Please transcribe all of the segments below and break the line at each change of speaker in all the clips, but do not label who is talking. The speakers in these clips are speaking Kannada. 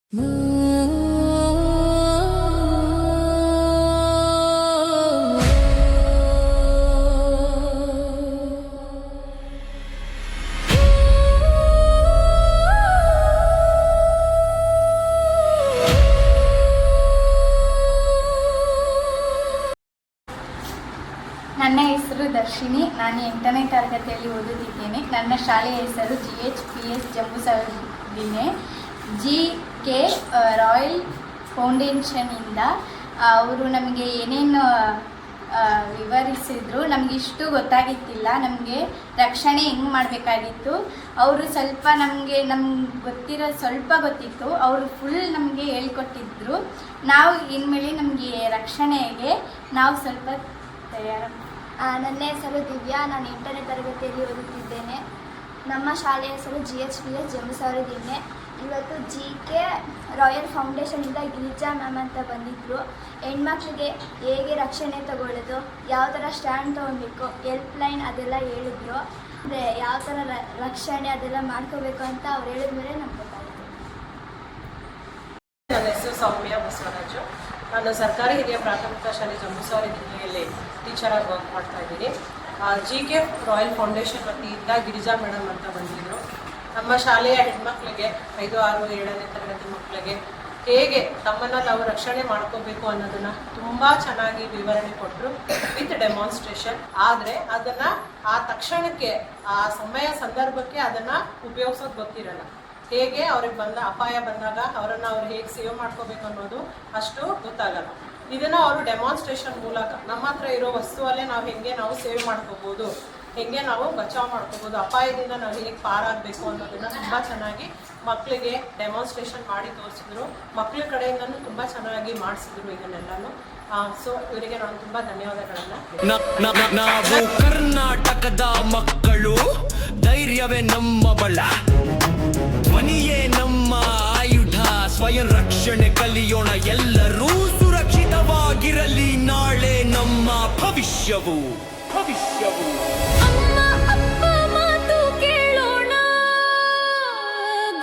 ನನ್ನ ಹೆಸರು ದರ್ಶಿನಿ. ನಾನು 8ನೇ ತರಗತಿಯಲ್ಲಿ ಓದುತ್ತಿದ್ದೇನೆ. ನನ್ನ ಶಾಲೆಯ ಹೆಸರು GHPS ಜಂಬೂಸರದಿನ್ನೆ. GK ರಾಯಲ್ ಫೌಂಡೇಶನಿಂದ ಅವರು ನಮಗೆ ಏನೇನು ವಿವರಿಸಿದ್ರು. ನಮಗೆ ಇಷ್ಟು ಗೊತ್ತಾಗಿತ್ತಿಲ್ಲ. ನಮಗೆ ರಕ್ಷಣೆ ಹೆಂಗೆ ಮಾಡಬೇಕಾಗಿತ್ತು. ಅವರು ಸ್ವಲ್ಪ ನಮಗೆ ಗೊತ್ತಿರೋ ಸ್ವಲ್ಪ ಗೊತ್ತಿತ್ತು. ಅವರು ಫುಲ್ ನಮಗೆ ಹೇಳ್ಕೊಟ್ಟಿದ್ರು. ನಾವು ಇನ್ಮೇಲೆ ನಮಗೆ ರಕ್ಷಣೆಗೆ ನಾವು ಸ್ವಲ್ಪ ತಯಾರು.
ನನ್ನ ಹೆಸರು ದಿವ್ಯಾ. ನಾನು 8ನೇ ತರಗತಿಯಲ್ಲಿ ಓದುತ್ತಿದ್ದೇನೆ. ನಮ್ಮ ಶಾಲೆಯ ಹೆಸರು GHPS ಜಂಬೂಸರದಿನ್ನೆ. ಇವತ್ತು GK ರಾಯಲ್ ಫೌಂಡೇಶನಿಂದ ಗಿರಿಜಾ ಮ್ಯಾಮ್ ಅಂತ ಬಂದಿದ್ದರು. ಹೆಣ್ಮಕ್ಳಿಗೆ ಹೇಗೆ ರಕ್ಷಣೆ ತಗೊಳ್ಳೋದು, ಯಾವ ಥರ ಸ್ಟ್ಯಾಂಡ್ ತೊಗೊಳ್ಬೇಕು, ಹೆಲ್ಪ್ಲೈನ್ ಅದೆಲ್ಲ ಹೇಳಿದ್ರು. ಅಂದರೆ ಯಾವ ಥರ ರಕ್ಷಣೆ ಅದೆಲ್ಲ ಮಾಡ್ಕೋಬೇಕು ಅಂತ ಅವ್ರು ಹೇಳಿದ ಮೇಲೆ ನಮ್ಗೆ ಗೊತ್ತಾಯಿತು.
ನನ್ನ ಹೆಸರು ಸೌಮ್ಯ ಬಸವರಾಜು. ನಾನು ಸರ್ಕಾರಿ ಹಿರಿಯ ಪ್ರಾಥಮಿಕ ಶಾಲೆ ಜಂಬೂಸರದಿನ್ನೆಯಲ್ಲಿ ಟೀಚರಾಗಿ ವರ್ಕ್ ಮಾಡ್ತಾ ಇದ್ದೀನಿ. GK ರಾಯಲ್ ಫೌಂಡೇಶನ್ ವತಿಯಿಂದ ಗಿರಿಜಾ ಮೇಡಮ್ ಅಂತ ಬಂದಿದ್ದರು. ನಮ್ಮ ಶಾಲೆಯ ಹೆಣ್ಮಕ್ಳಿಗೆ 5, 6, 7ನೇ ತರಗತಿ ಮಕ್ಕಳಿಗೆ ಹೇಗೆ ತಮ್ಮನ್ನು ನಾವು ರಕ್ಷಣೆ ಮಾಡ್ಕೋಬೇಕು ಅನ್ನೋದನ್ನು ತುಂಬ ಚೆನ್ನಾಗಿ ವಿವರಣೆ ಕೊಟ್ಟರು ವಿತ್ ಡೆಮಾನ್ಸ್ಟ್ರೇಷನ್. ಆದರೆ ಅದನ್ನು ಆ ತಕ್ಷಣಕ್ಕೆ ಆ ಸಮಯ ಸಂದರ್ಭಕ್ಕೆ ಅದನ್ನು ಉಪಯೋಗಿಸೋದು ಗೊತ್ತಿರಲ್ಲ. ಹೇಗೆ ಅವ್ರಿಗೆ ಅಪಾಯ ಬಂದಾಗ ಅವರನ್ನು ಅವ್ರು ಹೇಗೆ ಸೇವ್ ಮಾಡ್ಕೋಬೇಕು ಅನ್ನೋದು ಅಷ್ಟು ಗೊತ್ತಾಗಲ್ಲ. ಇದನ್ನು ಅವರು ಡೆಮಾನ್ಸ್ಟ್ರೇಷನ್ ಮೂಲಕ ನಮ್ಮ ಹತ್ರ ಇರೋ ವಸ್ತುವಲ್ಲೇ ನಾವು ಸೇವ್ ಮಾಡ್ಕೋಬೋದು, ಹೇಗೆ ನಾವು ಬಚಾವ್ ಮಾಡ್ಕೋಬೋದು, ಅಪಾಯದಿಂದ ನಾವು ಹೇಗೆ ಪಾರಾಗಬೇಕು ಅನ್ನೋದನ್ನು ತುಂಬ ಚೆನ್ನಾಗಿ ಮಕ್ಕಳಿಗೆ ಡೆಮಾನ್ಸ್ಟ್ರೇಷನ್ ಮಾಡಿ ತೋರಿಸಿದ್ರು. ಮಕ್ಕಳ ಕಡೆಯಿಂದನೂ ತುಂಬ ಚೆನ್ನಾಗಿ ಮಾಡಿಸಿದ್ರು ಇದನ್ನೆಲ್ಲನೂ. ಸೊ ಇವರಿಗೆ ನಾನು ತುಂಬ ಧನ್ಯವಾದಗಳನ್ನು.
ನಾವು ಕರ್ನಾಟಕದ ಮಕ್ಕಳು, ಧೈರ್ಯವೇ ನಮ್ಮ ಬಲ, ಮನೆಯೇ ನಮ್ಮ ಆಯುಧ, ಸ್ವಯಂ ರಕ್ಷಣೆ ಕಲಿಯೋಣ ಎಲ್ಲರೂ, ಸುರಕ್ಷಿತವಾಗಿರಲಿ ನಾಳೆ ನಮ್ಮ ಭವಿಷ್ಯವು.
ಅಮ್ಮ ಅಪ್ಪ ಮಾತು ಕೇಳೋಣ,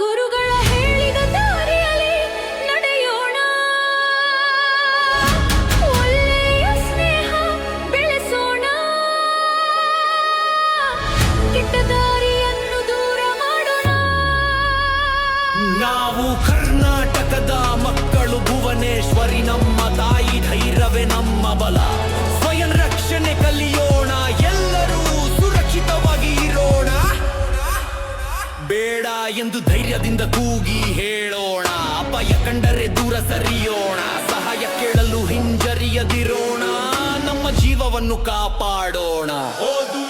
ಗುರುಗಳ ಹೇಳಿದ ದಾರಿಯಲ್ಲಿ ನಡೆಯೋಣ, ಒಳ್ಳೆಯ ಸ್ನೇಹ ಬೆಳೆಸೋಣ, ಕೆಟ್ಟ ದಾರಿಯನ್ನು ದೂರ ಮಾಡೋಣ.
ನಾವು ಕರ್ನಾಟಕದ ಮಕ್ಕಳು, ಭುವನೇಶ್ವರಿ ನಮ್ಮ ತಾಯಿ, ಧೈರ್ಯವೇ ನಮ್ಮ ಬಲ, ಸ್ವಯಂ ರಕ್ಷಣೆ ಕಲಿಯೋಣ ಎಲ್ಲರೂ, ಸುರಕ್ಷಿತವಾಗಿ ಇರೋಣ. ಬೇಡ ಎಂದು ಧೈರ್ಯದಿಂದ ಕೂಗಿ ಹೇಳೋಣ, ಅಪಾಯ ಕಂಡರೆ ದೂರ ಸರಿಯೋಣ, ಸಹಾಯ ಕೇಳಲು ಹಿಂಜರಿಯದಿರೋಣ, ನಮ್ಮ ಜೀವವನ್ನು ಕಾಪಾಡೋಣ. ಓದು